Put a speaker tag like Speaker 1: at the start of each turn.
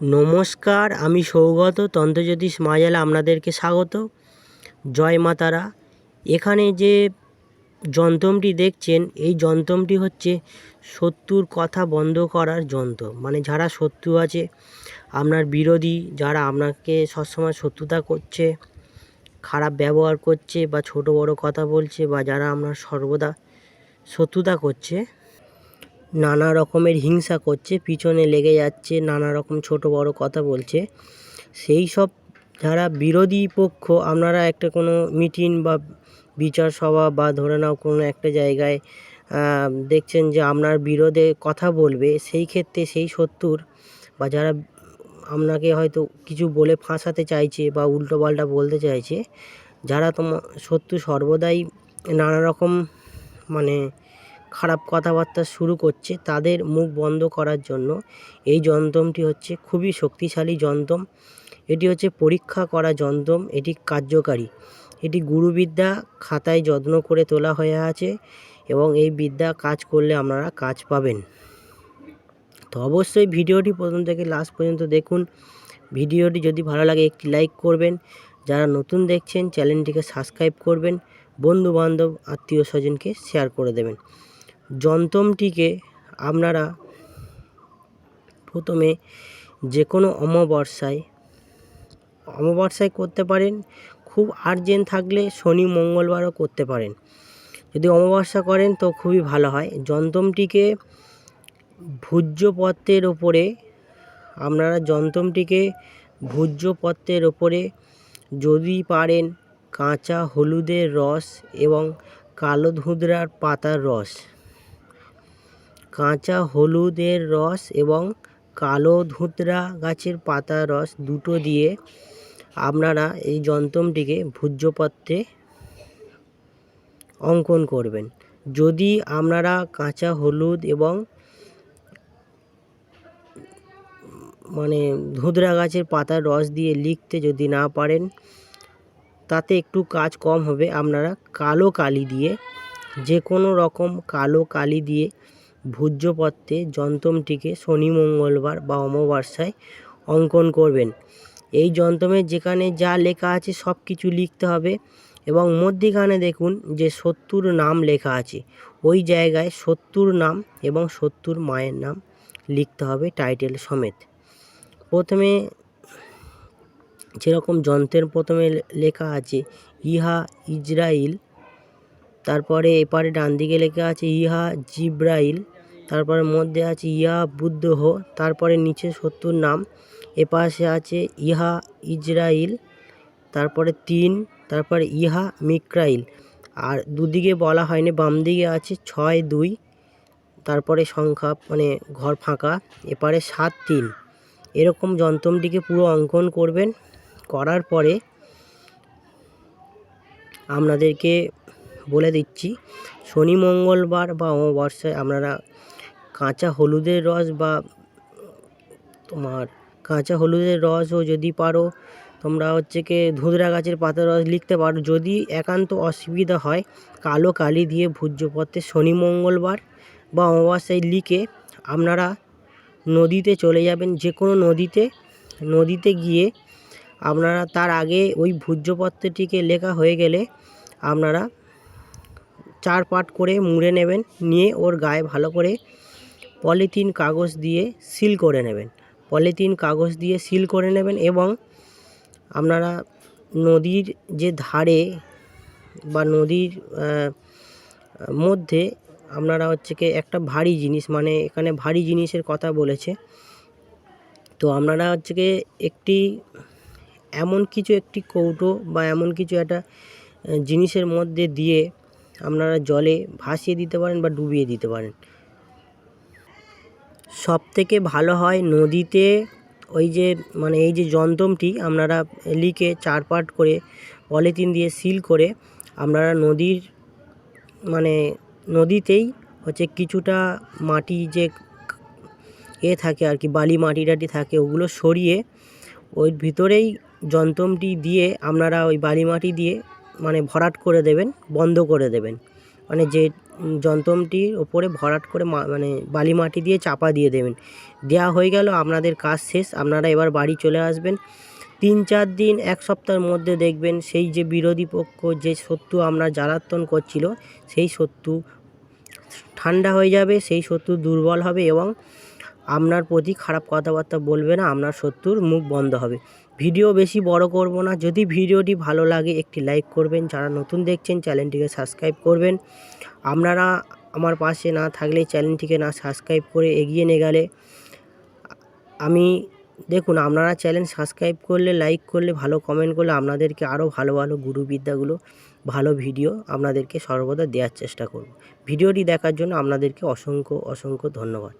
Speaker 1: নমস্কার, আমি সৌগত তন্ত্রজ্যোতিষ মায়াজালে আপনাদেরকে স্বাগত। জয় মা তারা। এখানে যে যন্ত্রটি দেখছেন, এই যন্ত্রটি হচ্ছে শত্রুর কথা বন্ধ করার যন্ত্র। মানে যারা শত্রু আছে, আপনার বিরোধী, যারা আপনাকে সবসময় শত্রুতা করছে, খারাপ ব্যবহার করছে বা ছোট বড় কথা বলছে, বা যারা আপনার সর্বদা শত্রুতা করছে, নানা রকমের হিংসা করছে, পিছনে লেগে যাচ্ছে, নানা রকম ছোট বড় কথা বলছে, সেই সব যারা বিরোধী পক্ষ, আপনারা একটা কোনো মিটিং বা বিচার সভা বা ধরে নাও কোনো একটা জায়গায় দেখছেন যে আপনার বিরোধে কথা বলবে, সেই ক্ষেত্রে সেই শত্রুর বা যারা আপনাকে হয়তো কিছু বলে ফাঁসাতে চাইছে বা উল্টোপাল্টা বলতে চাইছে, যারা তোমার শত্রু সর্বদাই নানা রকম মানে খারাপ কথাবার্তা শুরু করছে, তাদের মুখ বন্ধ করার জন্য এই যন্ত্রটি হচ্ছে খুবই শক্তিশালী যন্ত্র। এটি হচ্ছে পরীক্ষা করা যন্ত্র, এটি কার্যকারী। এটি গুরুবিদ্যা, খাতায় যত্ন করে তোলা হয়ে আছে, এবং এই বিদ্যা কাজ করলে আপনারা কাজ পাবেন। তো অবশ্যই ভিডিওটি প্রথম থেকে লাস্ট পর্যন্ত দেখুন। ভিডিওটি যদি ভালো লাগে একটি লাইক করবেন, যারা নতুন দেখছেন চ্যানেলটিকে সাবস্ক্রাইব করবেন, বন্ধু বান্ধব আত্মীয় স্বজনকে শেয়ার করে দেবেন। যন্ত্রটিকে আপনারা প্রথমে যে কোনো অমাবস্যায় করতে পারেন। খুব আর্জেন্ট থাকলে শনি মঙ্গলবারও করতে পারেন। যদি অমাবস্যা করেন তো খুবই ভালো হয়। যন্ত্রটিকে ভূর্জপত্রের ওপরে যদি পারেন কাঁচা হলুদের রস এবং কালো ধুতরার পাতার রস, কাঁচা হলুদের রস এবং কালো ধুতরা গাছের পাতার রস দুটো দিয়ে আপনারা এই যন্ত্রটিকে ভূর্জপত্রে অঙ্কন করবেন। যদি আপনারা কাঁচা হলুদ এবং ধুতরা গাছের পাতার রস দিয়ে লিখতে যদি না পারেন, তাতে একটু কাজ কম হবে। আপনারা কালো কালি দিয়ে, যে কোনো রকম কালো কালি দিয়ে ভূর্জপত্রে যন্ত্রটিকে শনি মঙ্গলবার বা অমাবস্যায় অঙ্কন করবেন। এই যন্ত্রে যেখানে যা লেখা আছে সব কিছু লিখতে হবে, এবং মধ্যিখানে দেখুন যে শত্রুর নাম লেখা আছে, ওই জায়গায় শত্রুর নাম এবং শত্রুর মায়ের নাম লিখতে হবে টাইটেল সমেত। প্রথমে যেরকম যন্ত্রের প্রথমে লেখা আছে ইহা ইজরাইল, তারপরে এপারে ডান দিকে লেখা আছে ইহা জিব্রাইল, তারপরে মধ্যে আছে ইহা বুদ্ধহ, তারপরে নিচে শত্রুর নাম, এপাশে আছে ইহা ইজরাইল, তারপরে 3, তারপরে ইহা মিক্রাইল। আর দুদিকে বলা হয়নি, বাম দিকে আছে 6, 2, তারপরে সংখ্যা ঘর ফাঁকা, এপারে 7, 3। এরকম যন্ত্রটিকে পুরো অঙ্কন করবেন। করার পরে আপনাদেরকে বলে দিচ্ছি, শনি মঙ্গলবার বা অমাবস্যায় আপনারা কাঁচা হলুদের রসও যদি পারো, তোমরা ধুতরা গাছের পাতার রস লিখতে পারো। যদি একান্ত অসুবিধা হয়, কালো কালি দিয়ে ভূর্জপত্রে শনি মঙ্গলবার বা অমাবস্যায় লিখে আপনারা নদীতে চলে যাবেন। যে কোনো নদীতে গিয়ে আপনারা তার আগে ওই ভূর্জপত্রটিকে লেখা হয়ে গেলে আপনারা 4 পাট করে মুড়ে নেবেন, নিয়ে ওর গায়ে ভালো করে পলিথিন কাগজ দিয়ে সিল করে নেবেন। এবং আপনারা নদীর যে ধারে বা নদীর মধ্যে আপনারা একটা ভারী জিনিস, এখানে ভারী জিনিসের কথা বলেছে, তো আপনারা একটি কৌটো বা এমন কিছু একটা জিনিসের মধ্যে দিয়ে আপনারা জলে ভাসিয়ে দিতে পারেন বা ডুবিয়ে দিতে পারেন। সব থেকে ভালো হয় নদীতে এই যে যন্ত্রটি আপনারা লিখে 4 পাট করে পলিথিন দিয়ে সিল করে আপনারা নদীতেই কিছুটা মাটি যে থাকে আর কি, বালি মাটি থাকে, ওগুলো সরিয়ে ওই ভিতরেই যন্ত্রটি দিয়ে আপনারা ওই বালি মাটি দিয়ে ভরাট করে দেবেন, বন্ধ করে দেবেন। যে যন্ত্রটির ওপরে ভরাট করে মানে বালি মাটি দিয়ে চাপা দিয়ে দেবেন। দেওয়া হয়ে গেল, আপনাদের কাজ শেষ। আপনারা এবার বাড়ি চলে আসবেন। 3-4 দিন 1 সপ্তাহের মধ্যে দেখবেন সেই যে বিরোধী পক্ষ যে শত্রু আমরা জ্বালাতন করছিল, সেই শত্রু ঠান্ডা হয়ে যাবে, সেই শত্রু দুর্বল হবে এবং আপনার প্রতি খারাপ কথাবার্তা বলবে না, আপনার শত্রুর মুখ বন্ধ হবে। ভিডিও বেশি বড় করব না। যদি ভিডিওটি ভালো লাগে একটি লাইক করবেন, যারা নতুন দেখছেন চ্যানেলটিকে সাবস্ক্রাইব করবেন। আপনারা আমার পাশে না থাকলে, চ্যানেলটিকে না সাবস্ক্রাইব করে এগিয়ে নিয়ে গেলে আমি দেখুন, আপনারা চ্যানেল সাবস্ক্রাইব করলে, লাইক করলে, ভালো কমেন্ট করলে আপনাদেরকে আরও ভালো ভালো গুরুবিদ্যাগুলো, ভালো ভিডিও আপনাদেরকে সর্বদা দেওয়ার চেষ্টা করব। ভিডিওটি দেখার জন্য আপনাদেরকে অসংখ্য অসংখ্য ধন্যবাদ।